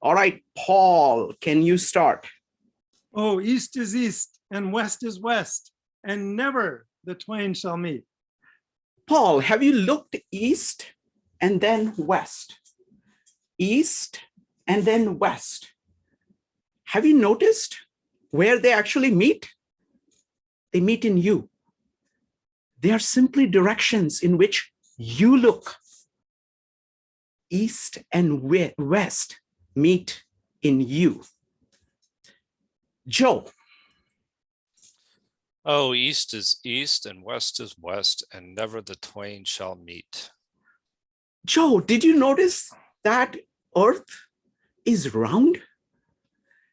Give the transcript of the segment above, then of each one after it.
All right, Paul, can you start? Oh, east is east and west is west, and never the twain shall meet. Paul, have you looked east and then west? East and then west. Have you noticed where they actually meet? They meet in you. They are simply directions in which you look. East and west meet in you. Joe. Oh, east is east and west is west, and never the twain shall meet. Joe, did you notice that Earth is round?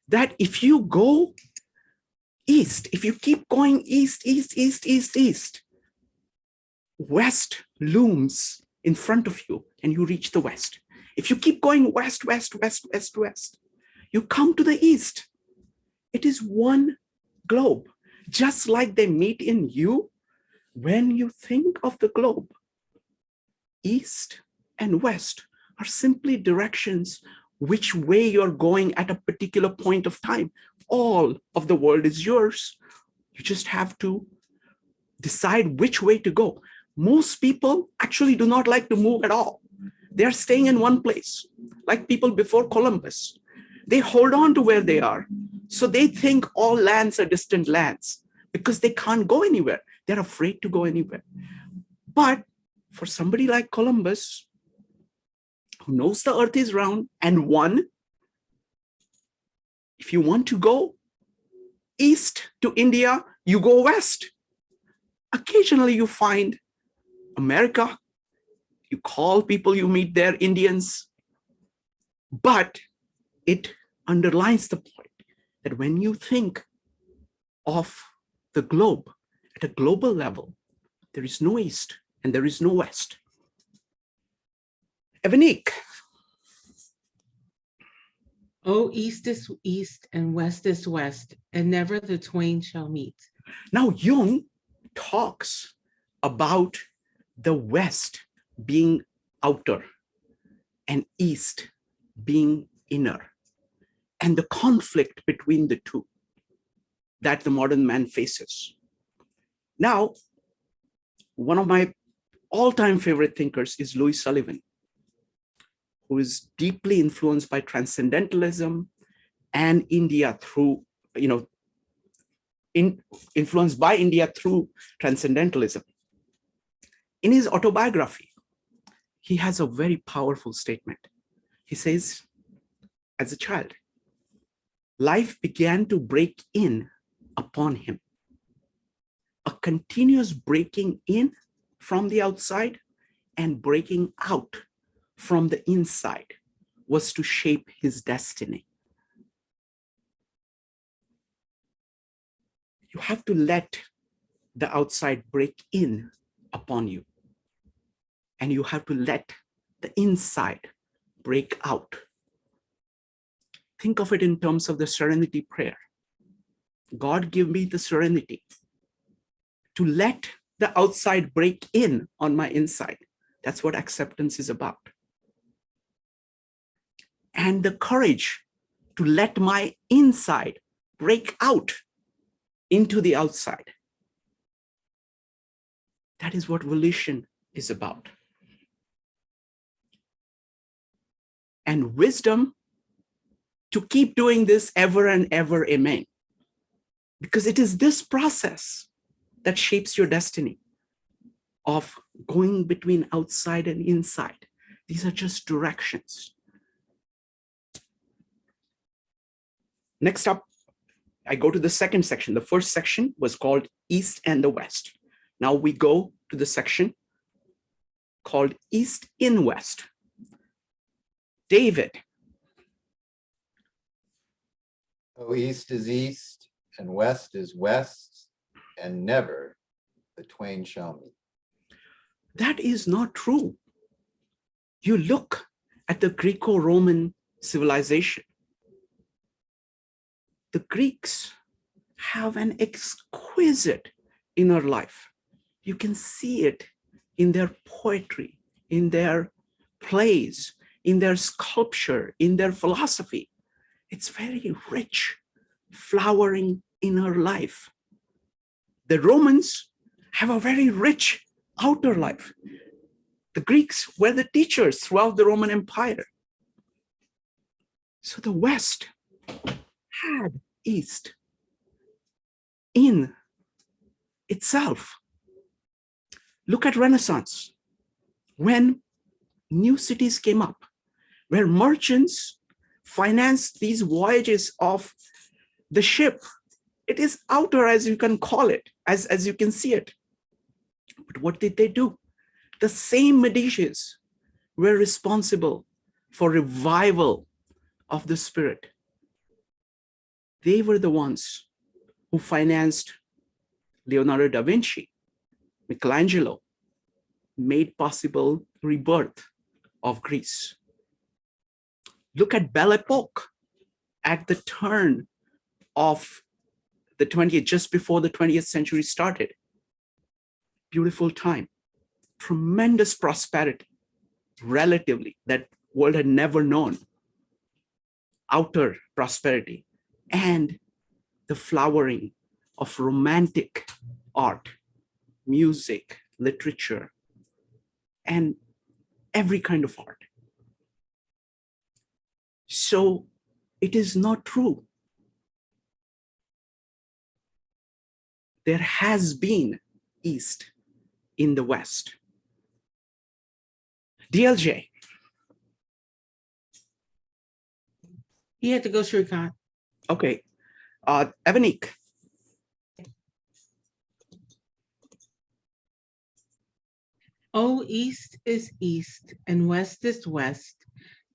That if you go east, if you keep going east, west looms in front of you and you reach the west. If you keep going west, you come to the east. It is one globe, just like they meet in you. When you think of the globe, east and west are simply directions which way you're going at a particular point of time. All of the world is yours. You just have to decide which way to go. Most people actually do not like to move at all. They're staying in one place, like people before Columbus. They hold on to where they are. So they think all lands are distant lands because they can't go anywhere. They're afraid to go anywhere. But for somebody like Columbus, who knows the earth is round and one, if you want to go east to India, you go west. Occasionally you find America, you call people you meet there Indians, but it underlines the point that when you think of the globe at a global level, there is no east and there is no west. Evanik. Oh, east is east and west is west, and never the twain shall meet. Now, Jung talks about the west being outer and east being inner, and the conflict between the two that the modern man faces. Now, one of my all-time favorite thinkers is Louis Sullivan, who is deeply influenced by transcendentalism and India through, influenced by India through transcendentalism. In his autobiography, he has a very powerful statement. He says, as a child, life began to break in upon him. A continuous breaking in from the outside and breaking out from the inside was to shape his destiny. You have to let the outside break in upon you, and you have to let the inside break out. Think of it in terms of the serenity prayer. God, give me the serenity to let the outside break in on my inside. That's what acceptance is about. And the courage to let my inside break out into the outside. That is what volition is about. And wisdom to keep doing this ever and ever, amen. Because it is this process that shapes your destiny of going between outside and inside. These are just directions. Next up, I go to the second section. The first section was called East and the West. Now we go to the section called East in West. David. Oh, east is east and west is west, and never the twain shall meet. That is not true. You look at the Greco-Roman civilization. The Greeks have an exquisite inner life. You can see it in their poetry, in their plays, in their sculpture, in their philosophy. It's very rich, flowering inner life. The Romans have a very rich outer life. The Greeks were the teachers throughout the Roman Empire. So the West had East in itself. Look at Renaissance. When new cities came up, where merchants financed these voyages of the ship, it is outer, as you can call it, as you can see it. But what did they do? The same Medici's were responsible for revival of the spirit. They were the ones who financed Leonardo da Vinci, Michelangelo, made possible rebirth of Greece. Look at Belle Epoque at the turn of the 20th, just before the 20th century started. Beautiful time, tremendous prosperity, relatively, that world had never known. Outer prosperity and the flowering of romantic art, music, literature, and every kind of art. So it is not true. There has been East in the West. DLJ. He had to go, Shrikant. Okay. Evanik. Oh, east is east and west is west,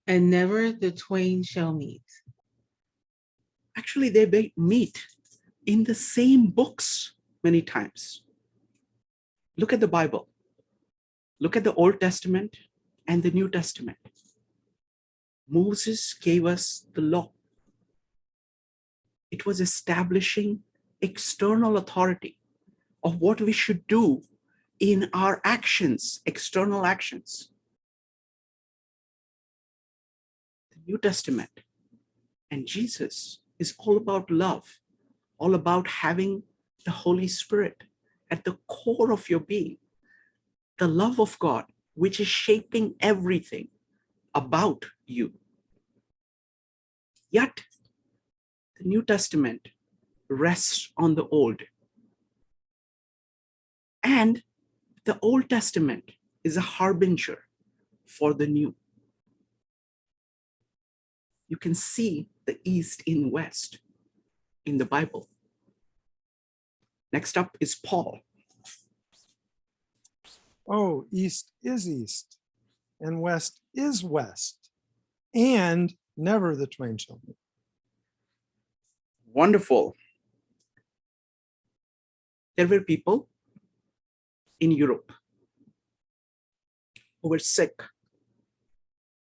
and never the twain shall meet. Actually, they meet in the same books many times. Look at the Bible. Look at the Old Testament and the New Testament. Moses gave us the law. It was establishing external authority of what we should do in our actions, external actions. The New Testament and Jesus is all about love, all about having the Holy Spirit at the core of your being, the love of God, which is shaping everything about you. Yet, the New Testament rests on the Old. And the Old Testament is a harbinger for the New. You can see the East in West in the Bible. Next up is Paul. Oh, east is east, and west is west, and never the twain shall meet. Wonderful. There were people in Europe who were sick,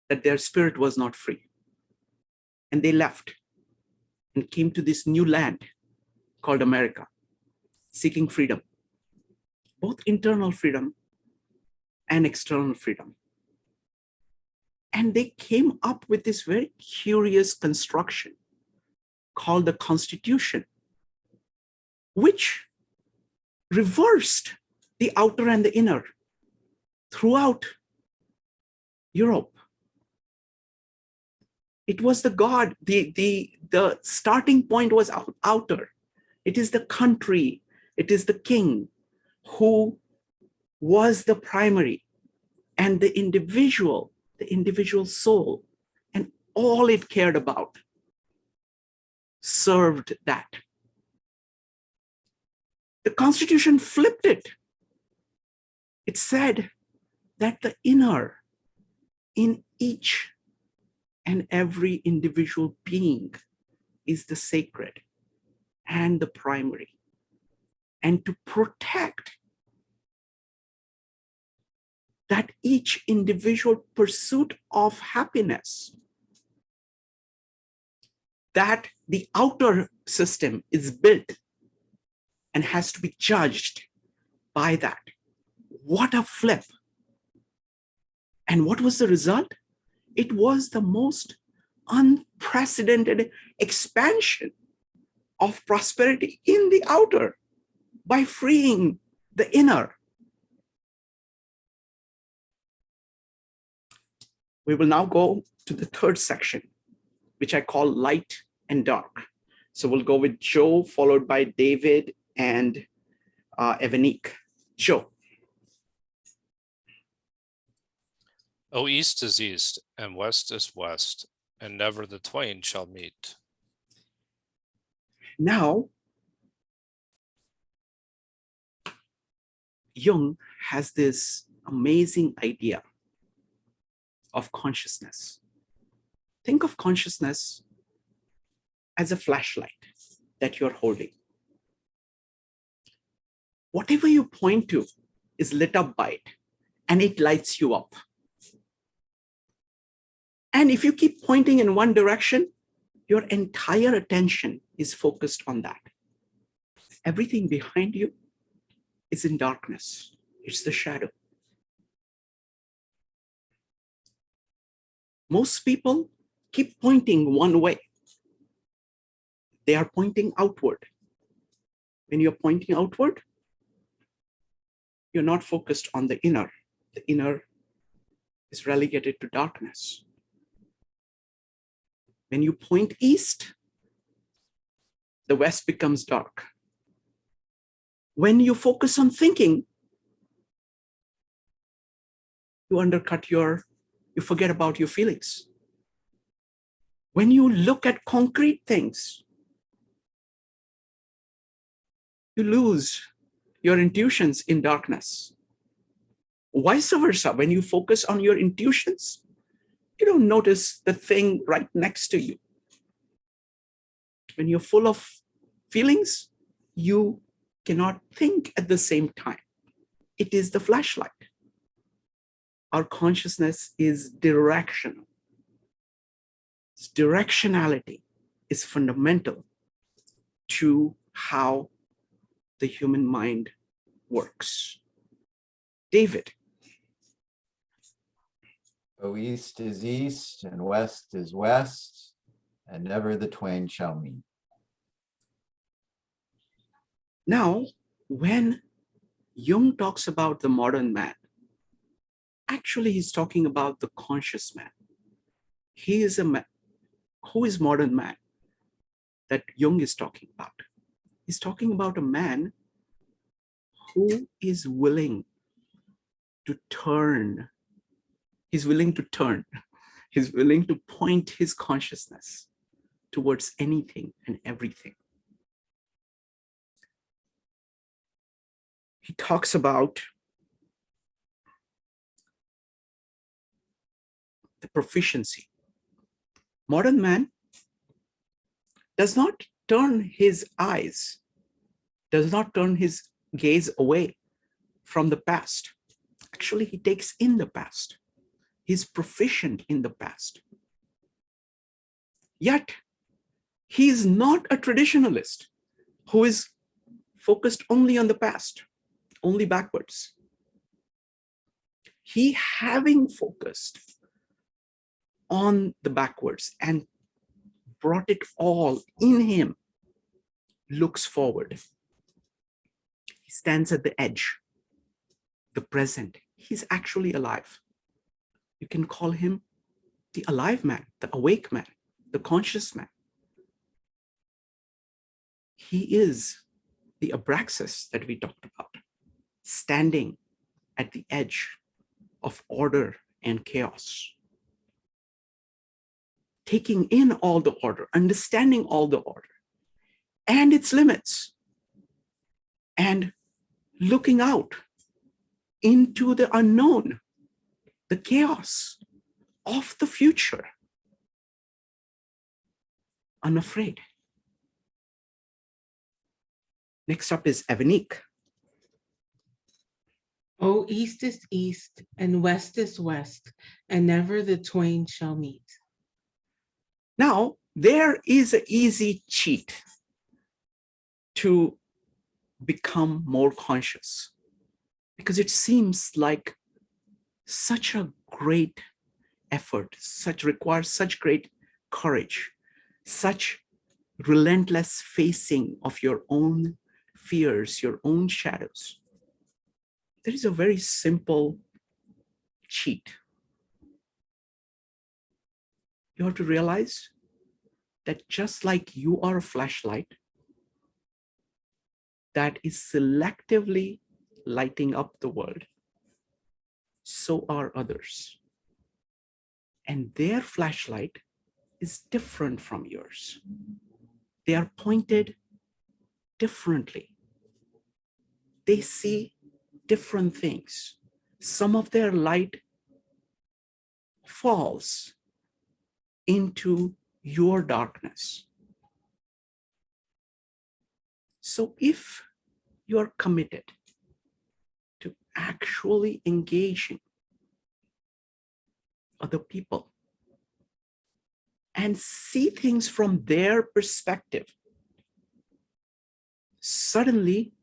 that their spirit was not free. And they left and came to this new land called America, seeking freedom, both internal freedom and external freedom. And they came up with this very curious construction called the Constitution, which reversed the outer and the inner throughout Europe. It was the God, the starting point was outer. It is the country, it is the king who was the primary, and the individual soul, and all it cared about served that. The Constitution flipped it. It said that the inner in each and every individual being is the sacred and the primary. And to protect that each individual pursuit of happiness, that the outer system is built and has to be judged by that. What a flip. And what was the result? It was the most unprecedented expansion of prosperity in the outer by freeing the inner. We will now go to the third section, which I call light and dark. So we'll go with Joe, followed by David and Evanique. Joe. O east is east, and west is west, and never the twain shall meet. Now, Jung has this amazing idea of consciousness. Think of consciousness as a flashlight that you're holding. Whatever you point to is lit up by it, and it lights you up. And if you keep pointing in one direction, your entire attention is focused on that. Everything behind you is in darkness. It's the shadow. Most people keep pointing one way. They are pointing outward. When you're pointing outward, you're not focused on the inner. The inner is relegated to darkness. When you point east, the west becomes dark. When you focus on thinking, you forget about your feelings. When you look at concrete things, you lose your intuitions in darkness. Vice versa, when you focus on your intuitions, you don't notice the thing right next to you. When you're full of feelings, you cannot think at the same time. It is the flashlight. Our consciousness is directional. Its directionality is fundamental to how the human mind works. David. O east is east, and west is west, and never the twain shall meet. Now, when Jung talks about the modern man, actually he's talking about the conscious man. He is a man. Who is modern man that Jung is talking about? He's talking about a man who is willing to turn. He's willing to turn. He's willing to point his consciousness towards anything and everything. He talks about the proficiency. Modern man does not turn his eyes, does not turn his gaze away from the past. Actually, he takes in the past. He's proficient in the past. Yet, he is not a traditionalist who is focused only on the past, only backwards. He, having focused on the backwards and brought it all in him, looks forward. He stands at the edge, the present. He's actually alive. You can call him the alive man, the awake man, the conscious man. He is the abraxas that we talked about, standing at the edge of order and chaos, taking in all the order, understanding all the order and its limits, and looking out into the unknown, the chaos of the future, unafraid. Next up is Evanique. O east is east, and west is west, and never the twain shall meet. Now, there is an easy cheat to become more conscious, because it seems like such a great effort, requires such great courage, such relentless facing of your own fears, your own shadows. There is a very simple cheat. You have to realize that just like you are a flashlight that is selectively lighting up the world, so are others. And their flashlight is different from yours. They are pointed differently. They see different things. Some of their light falls into your darkness. So if you're committed to actually engaging other people and see things from their perspective, suddenly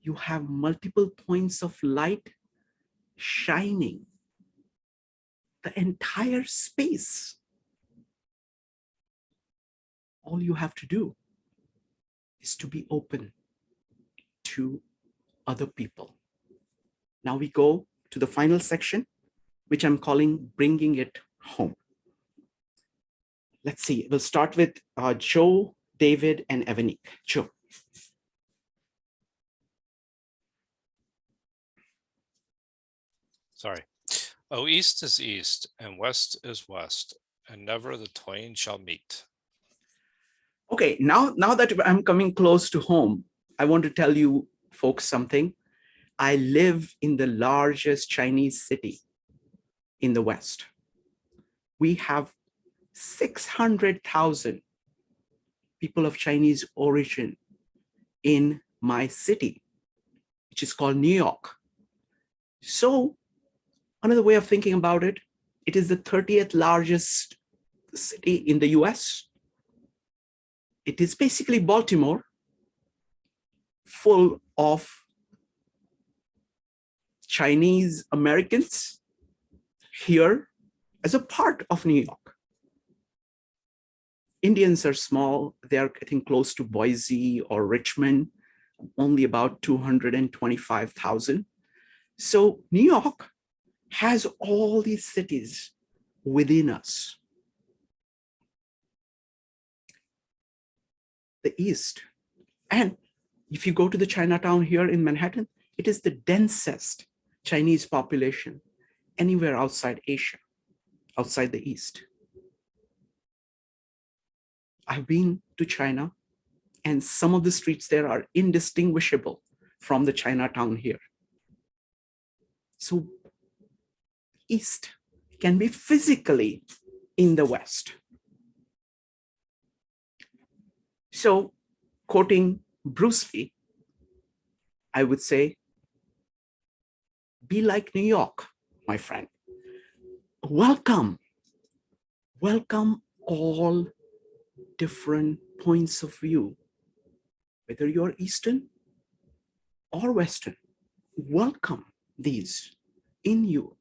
you have multiple points of light shining the entire space. All you have to do is to be open to other people. Now we go to the final section, which I'm calling bringing it home. Let's see, we'll start with Joe, David, and Evanique. Joe. Sorry. Oh, east is east, and west is west, and never the twain shall meet. Okay, now that I'm coming close to home, I want to tell you folks something. I live in the largest Chinese city in the West. We have 600,000 people of Chinese origin in my city, which is called New York. So another way of thinking about it, it is the 30th largest city in the US. It is basically Baltimore, full of Chinese Americans here as a part of New York. Indians are small. They are, I think, close to Boise or Richmond, only about 225,000. So New York has all these cities within us. The East. And if you go to the Chinatown here in Manhattan, it is the densest Chinese population anywhere outside Asia, outside the East. I've been to China, and some of the streets there are indistinguishable from the Chinatown here. So East can be physically in the West. So quoting Bruce Lee, I would say, be like New York, my friend. Welcome all different points of view, whether you're Eastern or Western. Welcome these in you.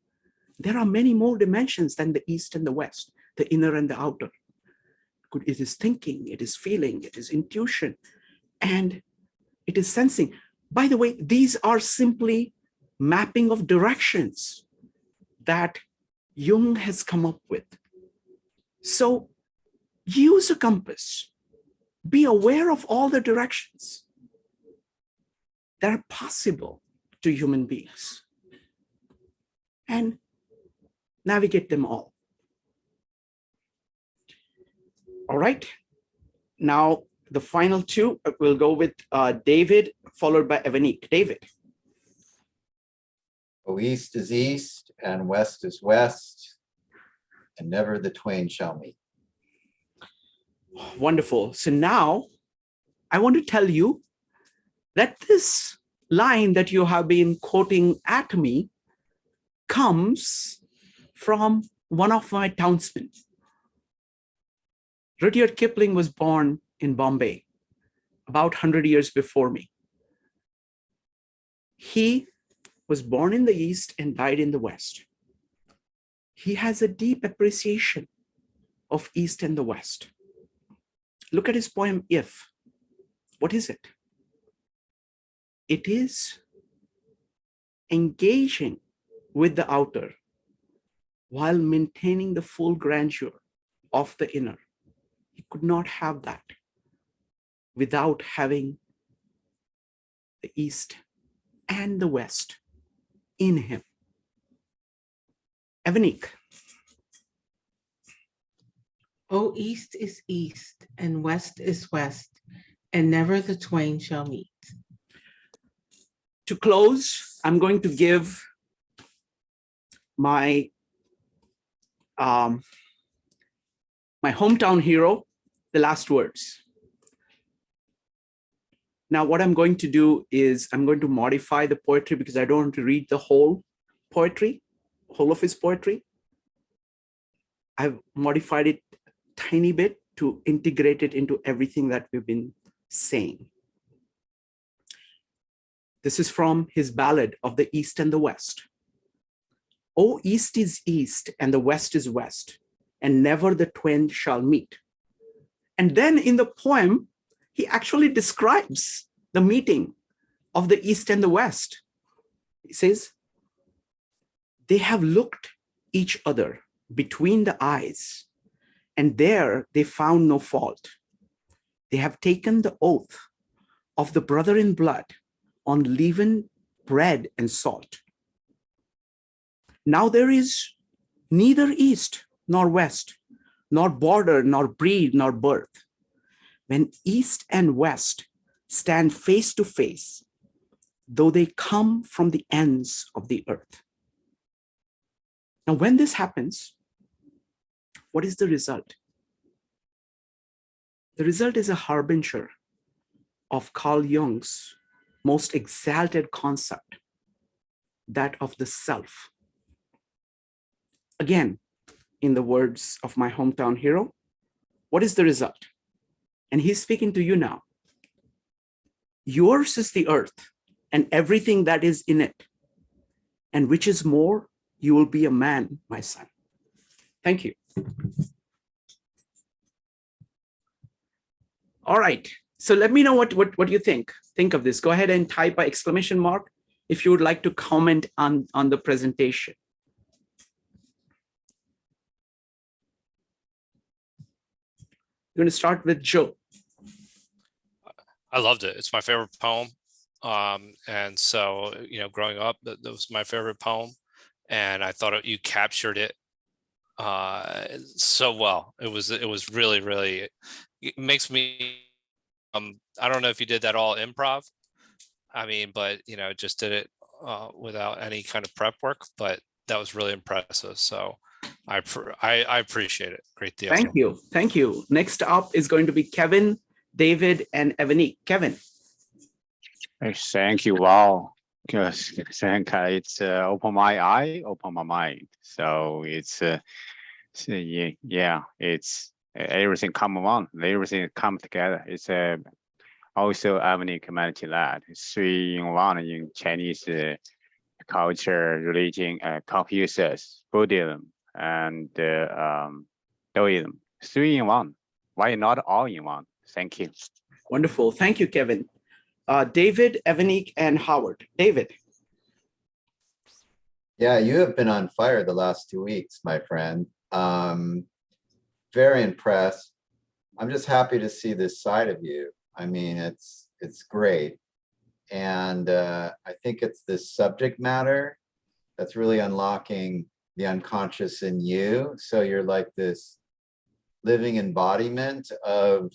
There are many more dimensions than the East and the West, the inner and the outer. It is thinking, it is feeling, it is intuition, and it is sensing. By the way, these are simply mapping of directions that Jung has come up with. So use a compass. Be aware of all the directions that are possible to human beings and navigate them all. All right. Now, the final two, we'll go with David, followed by Evanique. David. Oh, east is east, and west is west, and never the twain shall meet. Wonderful. So now I want to tell you that this line that you have been quoting at me comes from one of my townsmen. Rudyard Kipling was born in Bombay about 100 years before me. He was born in the East and died in the West. he has a deep appreciation of East and the West. Look at his poem, If. What is it? It is engaging with the outer while maintaining the full grandeur of the inner. He could not have that without having the East and the West in him. Evanik. O East is East, and West is West, and never the twain shall meet. To close, I'm going to give my my hometown hero the last words. Now, what I'm going to do is I'm going to modify the poetry because I don't want to read the whole poetry, whole of his poetry. I've modified it a tiny bit to integrate it into everything that we've been saying. This is from his ballad of the East and the West. O East is East and the West is West, and never the twain shall meet. And then in the poem, he actually describes the meeting of the East and the West. He says, they have looked each other between the eyes, and there they found no fault. They have taken the oath of the brother in blood on leavened bread and salt. Now there is neither East nor West, nor border, nor breed, nor birth. When East and West stand face to face, though they come from the ends of the earth. Now, when this happens, what is the result? The result is a harbinger of Carl Jung's most exalted concept, that of the self. Again, in the words of my hometown hero, what is the result? And he's speaking to you now. Yours is the earth and everything that is in it. And which is more, you will be a man, my son. Thank you. All right. So let me know what you think. Think of this. Go ahead and type an exclamation mark if you would like to comment on the presentation. We're going to start with Joe. I loved it. It's my favorite poem. And so, you know, growing up, that was my favorite poem. And I thought you captured it so well. It was really, really, it makes me, I don't know if you did that all improv. I mean, but, you know, just did it without any kind of prep work, but that was really impressive. So I appreciate it. Great deal. Thank you. Thank you. Next up is going to be Kevin, David, and Evanik. Kevin. Thank you. Wow. Because it's open my eye, open my mind. So it's yeah, it's everything come on, everything come together. It's also Evanik community led. 3-in-1 in Chinese culture, religion, Confucius, Buddhism, and Taoism. 3-in-1. Why not all in one? Thank you. Wonderful. Thank you, Kevin. David, Evanik, and Howard. David. Yeah, you have been on fire the last 2 weeks, my friend. Very impressed. I'm just happy to see this side of you. I mean, it's great. And I think it's this subject matter that's really unlocking the unconscious in you. So you're like this living embodiment of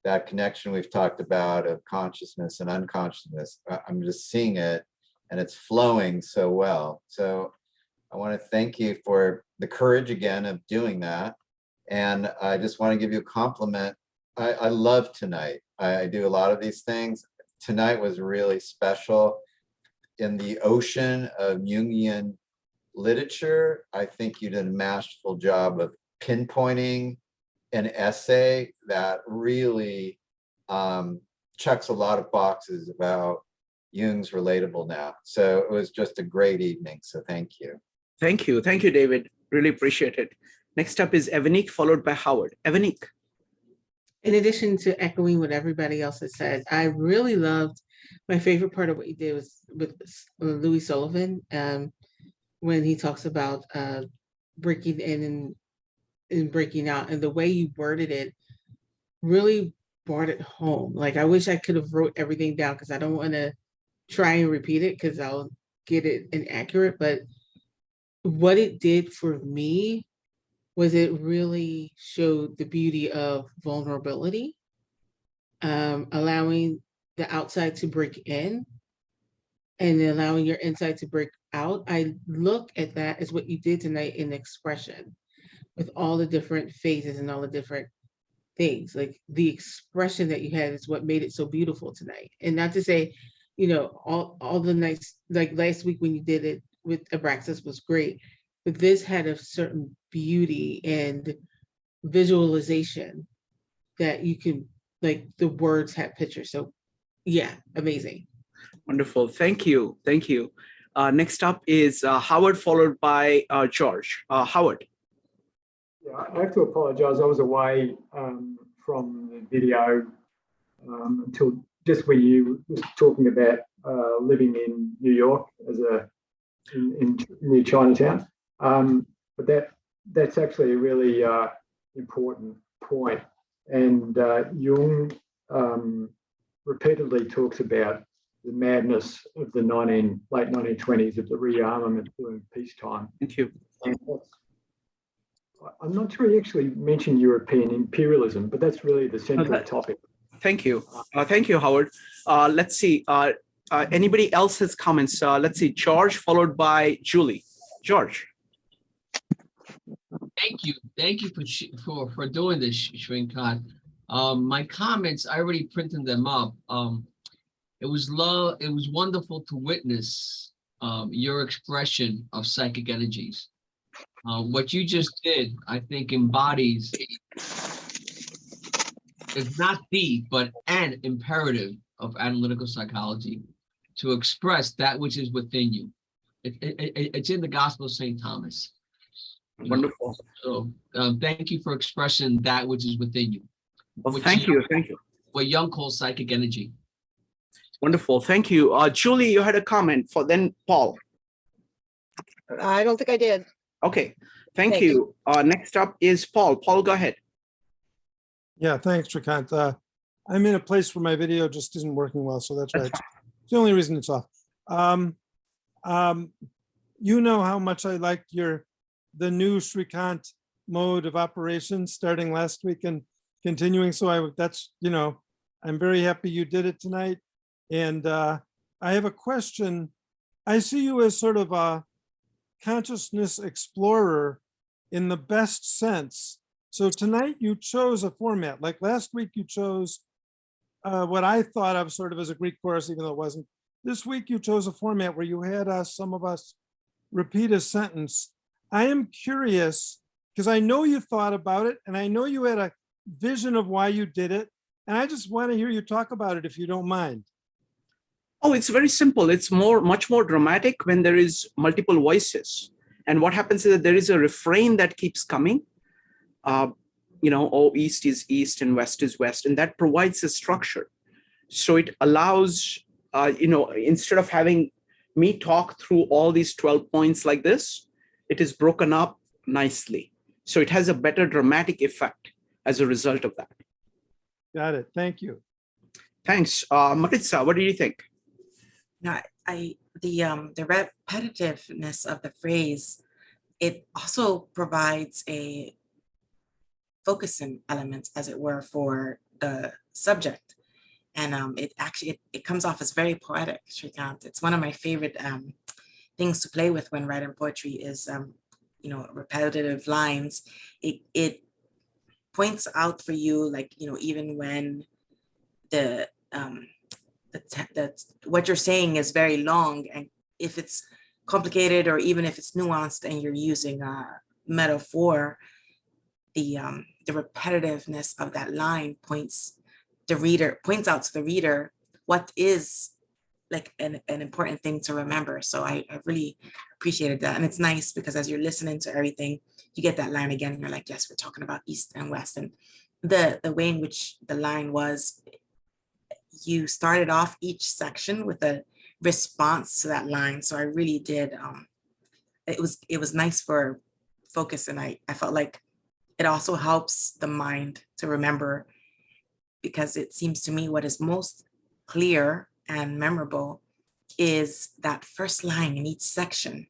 that connection we've talked about of consciousness and unconsciousness. I'm just seeing it and it's flowing so well. So I want to thank you for the courage again of doing that. And I just want to give you a compliment. I love tonight. I do a lot of these things. Tonight was really special. In the ocean of Jungian literature, I think you did a masterful job of pinpointing an essay that really checks a lot of boxes about Jung's relatable now. So it was just a great evening. So thank you. Thank you. Thank you, David. Really appreciate it. Next up is Evanique, followed by Howard. Evanique. In addition to echoing what everybody else has said, I really loved, my favorite part of what you did was with Louis Sullivan, when he talks about breaking in and breaking out, and the way you worded it really brought it home. Like, I wish I could have wrote everything down because I don't want to try and repeat it because I'll get it inaccurate. But what it did for me was it really showed the beauty of vulnerability, allowing the outside to break in and allowing your inside to break out. I look at that as what you did tonight in expression, with all the different phases and all the different things. Like, the expression that you had is what made it so beautiful tonight. And not to say, all the nights, like last week when you did it with Abraxas was great, but this had a certain beauty and visualization that you can, like, the words had pictures. So yeah, amazing. Wonderful. Thank you. Thank you. Next up is Howard, followed by George. Howard. Yeah, I have to apologize. I was away from the video until just when you were talking about living in New York as in near Chinatown. But that's actually a really important point. And Jung repeatedly talks about the madness of the late 1920s of the rearmament during peacetime. Thank you. And I'm not sure he actually mentioned European imperialism, but that's really the central topic. Thank you. Thank you, Howard. Let's see. Anybody else has comments? Let's see. George, followed by Julie. George. Thank you. Thank you for doing this, Shrinkant. My comments, I already printed them up. It was wonderful to witness your expression of psychic energies. What you just did, I think, embodies, it's not the, but an imperative of analytical psychology to express that which is within you. It's in the Gospel of St. Thomas. Wonderful. So thank you for expressing that which is within you. Well, thank you. Thank you. What Jung calls psychic energy. Wonderful. Thank you. Julie, you had a comment then Paul. I don't think I did. Okay. Thank you. Next up is Paul. Paul, go ahead. Yeah, thanks, Shrikant. I'm in a place where my video just isn't working well, so that's right. It's the only reason it's off. You know how much I like the new Shrikant mode of operation starting last week and continuing. So I'm very happy you did it tonight. And I have a question. I see you as sort of a consciousness explorer in the best sense. So tonight you chose a format. Like last week you chose what I thought of sort of as a Greek chorus, even though it wasn't. This week you chose a format where you had some of us repeat a sentence. I am curious because I know you thought about it and I know you had a vision of why you did it. And I just want to hear you talk about it if you don't mind. Oh, it's very simple. It's much more dramatic when there is multiple voices. And what happens is that there is a refrain that keeps coming. Oh, east is east and west is west. And that provides a structure. So it allows, instead of having me talk through all these 12 points like this, it is broken up nicely. So it has a better dramatic effect as a result of that. Got it. Thank you. Thanks. Maritza, what do you think? No, the repetitiveness of the phrase, it also provides a focusing element, as it were, for the subject. And it comes off as very poetic, Shrikant. It's one of my favorite things to play with when writing poetry is, repetitive lines. It points out for you, like, even when what you're saying is very long, and if it's complicated or even if it's nuanced and you're using a metaphor, the repetitiveness of that line points out to the reader what is like an important thing to remember. So I really appreciated that. And it's nice because as you're listening to everything, you get that line again and you're like, yes, we're talking about East and West. And the way in which the line was, you started off each section with a response to that line. So I really did, it was nice for focus. And I felt like it also helps the mind to remember, because it seems to me what is most clear and memorable is that first line in each section.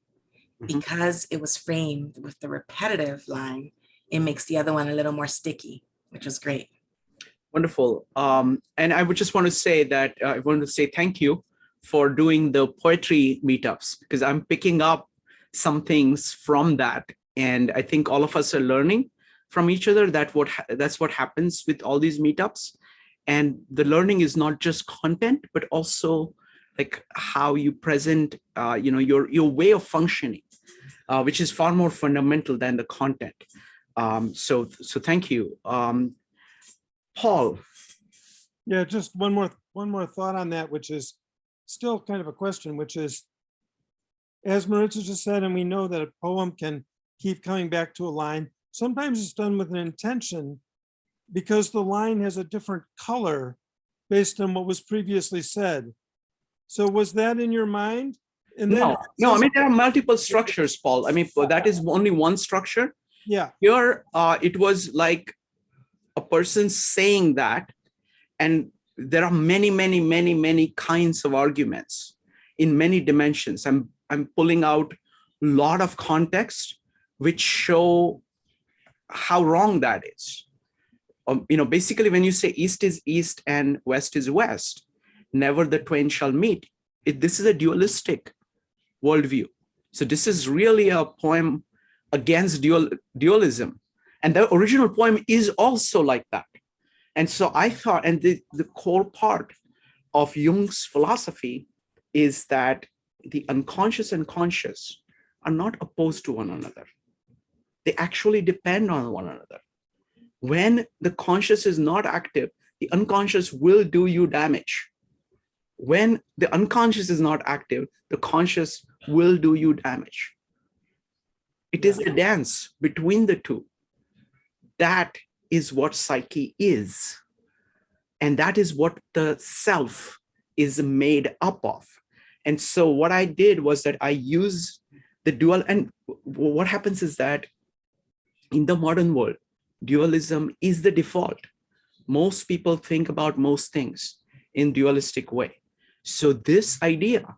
Mhm. Because it was framed with the repetitive line, it makes the other one a little more sticky, which was great. Wonderful. And I would just want to say that I want to say thank you for doing the poetry meetups, because I'm picking up some things from that. And I think all of us are learning from each other. That's what happens with all these meetups. And the learning is not just content, but also like how you present, your way of functioning, which is far more fundamental than the content. So thank you. Paul. Yeah, just one more thought on that, which is still kind of a question, which is, as Maritza just said, and we know that a poem can keep coming back to a line. Sometimes it's done with an intention because the line has a different color based on what was previously said. So was that in your mind? And then No, I mean, there are multiple structures, Paul. I mean, that is only one structure. yeah, Here, it was like a person saying that, and there are many kinds of arguments in many dimensions. I'm pulling out a lot of context which show how wrong that is. Basically, when you say East is East and West is West, never the twain shall meet. This is a dualistic worldview. So this is really a poem against dualism. And the original poem is also like that. And so I thought, and the core part of Jung's philosophy is that the unconscious and conscious are not opposed to one another. They actually depend on one another. When the conscious is not active, the unconscious will do you damage. When the unconscious is not active, the conscious will do you damage. It is a dance between the two. That is what psyche is. And that is what the self is made up of. And so what I did was that I use the dual, and what happens is that in the modern world, dualism is the default. Most people think about most things in dualistic way. So this idea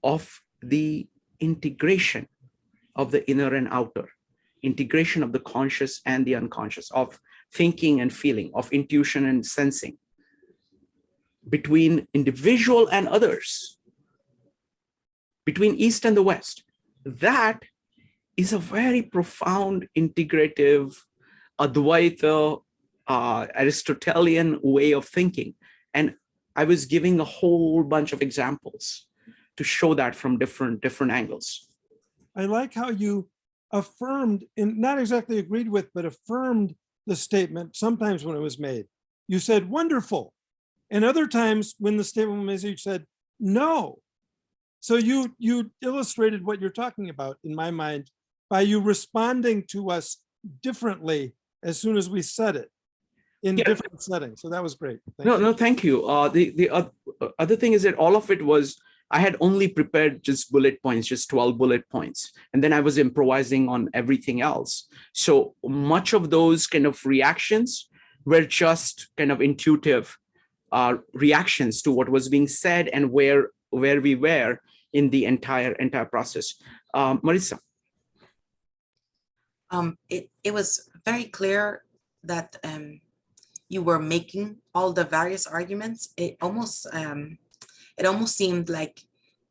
of the integration of the inner and outer, integration of the conscious and the unconscious, of thinking and feeling, of intuition and sensing, between individual and others, between East and the West, that is a very profound, integrative, Advaita, Aristotelian way of thinking. And I was giving a whole bunch of examples to show that from different angles. I like how you affirmed, and not exactly agreed with, but affirmed the statement sometimes when it was made. You said, wonderful. And other times when the statement was made, you said, no. So you illustrated what you're talking about in my mind by you responding to us differently as soon as we said it in different settings. So that was great. Thank you. The other thing is that all of it was, I had only prepared just bullet points, just 12 bullet points. And then I was improvising on everything else. So much of those kind of reactions were just kind of intuitive reactions to what was being said and where we were in the entire process. Marissa. It was very clear that you were making all the various arguments. It almost seemed like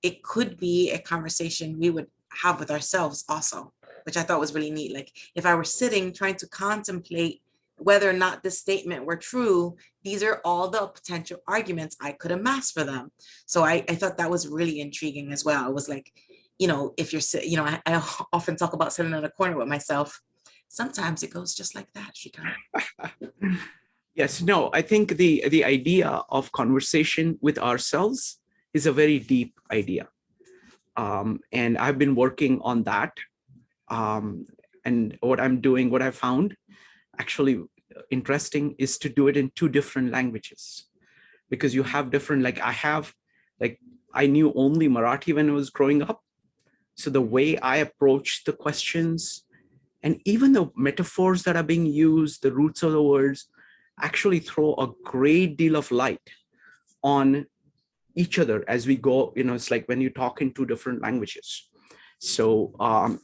it could be a conversation we would have with ourselves also, which I thought was really neat. Like if I were sitting trying to contemplate whether or not this statement were true, these are all the potential arguments I could amass for them. So I thought that was really intriguing as well. It was like, if you're sitting, I often talk about sitting in a corner with myself. Sometimes it goes just like that, Shrikant. Yes, no, I think the idea of conversation with ourselves is a very deep idea. And I've been working on that. And what I'm doing, what I found actually interesting is to do it in 2 different languages, because you have different, I knew only Marathi when I was growing up. So the way I approach the questions and even the metaphors that are being used, the roots of the words, actually throw a great deal of light on each other as we go. It's like when you talk in 2 different languages. So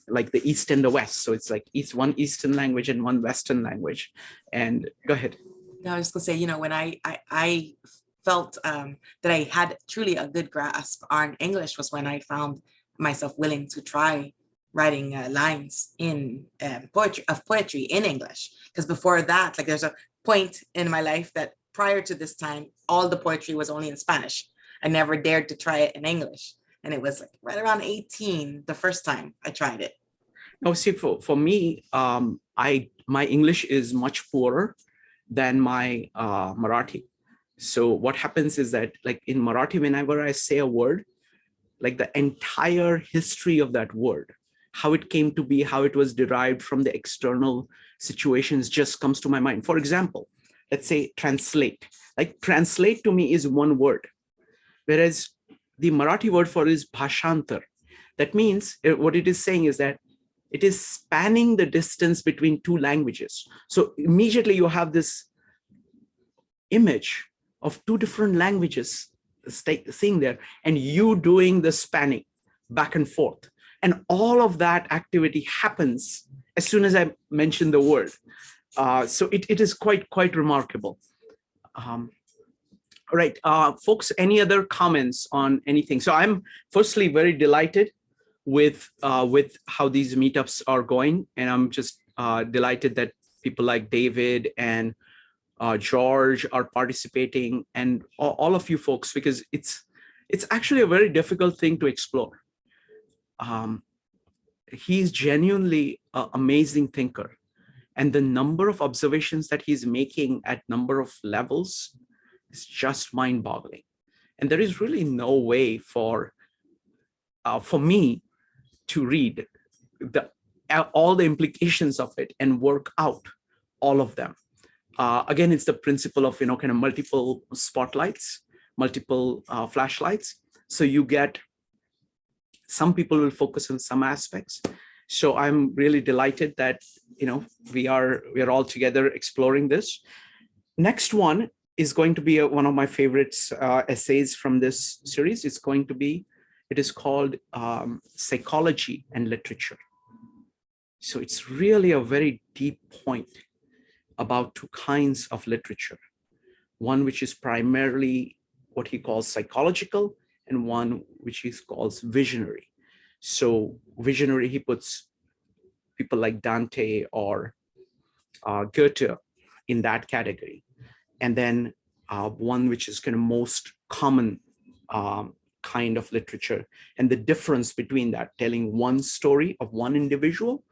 like the East and the West. So it's like one Eastern language and one Western language. And go ahead. No, I was just gonna say, when I felt that I had truly a good grasp on English was when I found myself willing to try writing lines in poetry in English. Because before that, there's a point in my life that prior to this time, all the poetry was only in Spanish. I never dared to try it in English. And it was right around 18, the first time I tried it. No, see, for me, my English is much poorer than my Marathi. So what happens is that, in Marathi, whenever I say a word, the entire history of that word, how it came to be, how it was derived from the external situations just comes to my mind. For example, let's say translate. Translate to me is one word, whereas the Marathi word for it is bhashantar. That means what it is saying is that it is spanning the distance between 2 languages. So immediately you have this image of 2 different languages seeing there, and you doing the spanning back and forth. And all of that activity happens as soon as I mention the word. So it is quite remarkable. All right, folks, any other comments on anything? So I'm firstly very delighted with how these meetups are going. And I'm just delighted that people like David and George are participating, and all of you folks, because it's actually a very difficult thing to explore. He's genuinely an amazing thinker, and the number of observations that he's making at number of levels is just mind-boggling. And there is really no way for me to read all the implications of it and work out all of them. Again, it's the principle of, kind of multiple spotlights, multiple flashlights. So you get, some people will focus on some aspects. So I'm really delighted that, we are all together exploring this. Next one is going to be one of my favorite essays from this series. It is called Psychology and Literature. So it's really a very deep point about 2 kinds of literature. One which is primarily what he calls psychological, and one which he calls visionary. So visionary, he puts people like Dante or Goethe in that category. And then one which is kind of most common kind of literature, and the difference between that, telling one story of one individual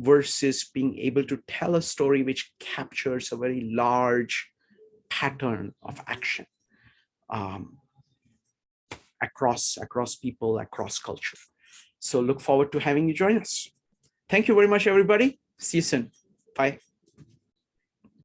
versus being able to tell a story which captures a very large pattern of action across people, across culture. So look forward to having you join us. Thank you very much, everybody. See you soon. Bye.